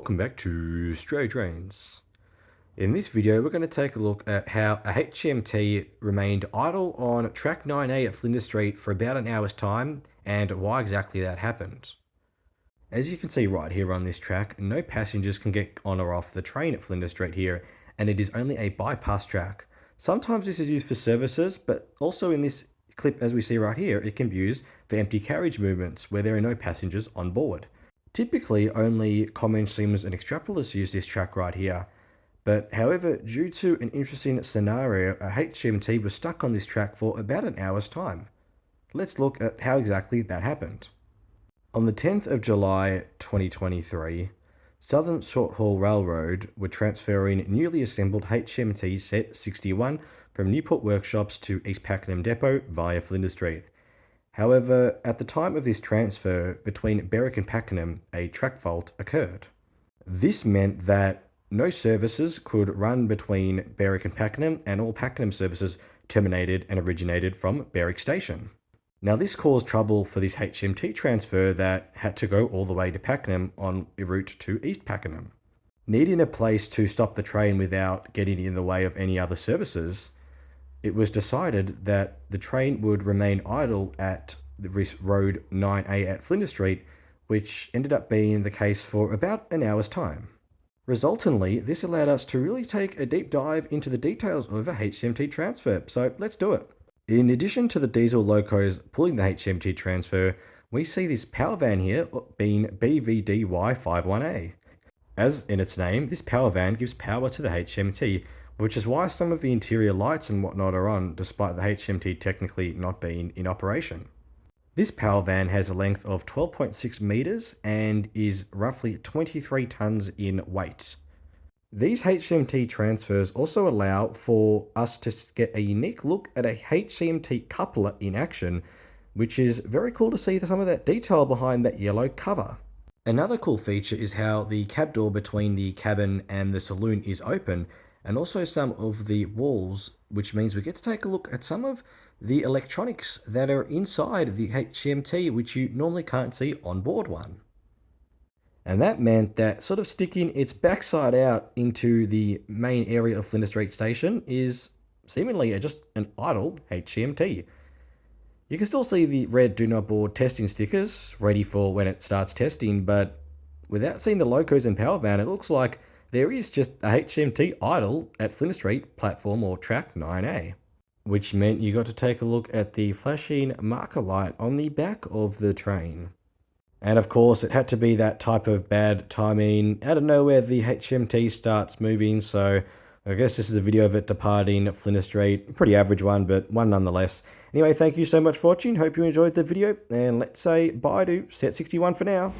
welcome back to Strayatrains. In this video, we're going to take a look at how a HCMT remained idle on track 9A at Flinders Street for about an hour's time and why exactly that happened. As you can see right here on this track, no passengers can get on or off the train at Flinders Street here, and it is only a bypass track. Sometimes this is used for services, but also in this clip as we see right here, it can be used for empty carriage movements where there are no passengers on board. Typically, only common steamers and extrapolars use this track right here. But however, due to an interesting scenario, a HCMT was stuck on this track for about an hour's time. Let's look at how exactly that happened. On the 10th of July 2023, Southern Short Haul Railroad were transferring newly assembled HCMT Set 61 from Newport Workshops to East Pakenham Depot via Flinders Street. However, at the time of this transfer between Berwick and Pakenham, a track fault occurred. This meant that no services could run between Berwick and Pakenham, and all Pakenham services terminated and originated from Berwick Station. Now this caused trouble for this HCMT transfer that had to go all the way to Pakenham on a route to East Pakenham. Needing a place to stop the train without getting in the way of any other services, it was decided that the train would remain idle at this road 9A at Flinders Street, which ended up being the case for about an hour's time. Resultantly, this allowed us to really take a deep dive into the details of a HCMT transfer, so let's do it. In addition to the diesel locos pulling the HCMT transfer, we see this power van here being BVDY51A. As in its name, this power van gives power to the HCMT, which is why some of the interior lights and whatnot are on, despite the HCMT technically not being in operation. This power van has a length of 12.6 meters and is roughly 23 tons in weight. These HCMT transfers also allow for us to get a unique look at a HCMT coupler in action, which is very cool to see some of that detail behind that yellow cover. Another cool feature is how the cab door between the cabin and the saloon is open, and also some of the walls, which means we get to take a look at some of the electronics that are inside the HCMT, which you normally can't see on board one. And that meant that sort of sticking its backside out into the main area of Flinders Street Station is seemingly just an idle HCMT. You can still see the red do not board testing stickers ready for when it starts testing, but without seeing the locos and power van, it looks like there is just a HCMT idle at Flinders Street Platform or track 9A. Which meant you got to take a look at the flashing marker light on the back of the train. And of course, it had to be that type of bad timing. Out of nowhere, the HCMT starts moving, so I guess this is a video of it departing Flinders Street. Pretty average one, but one nonetheless. Anyway, thank you so much for watching. Hope you enjoyed the video, and let's say bye to Set 61 for now.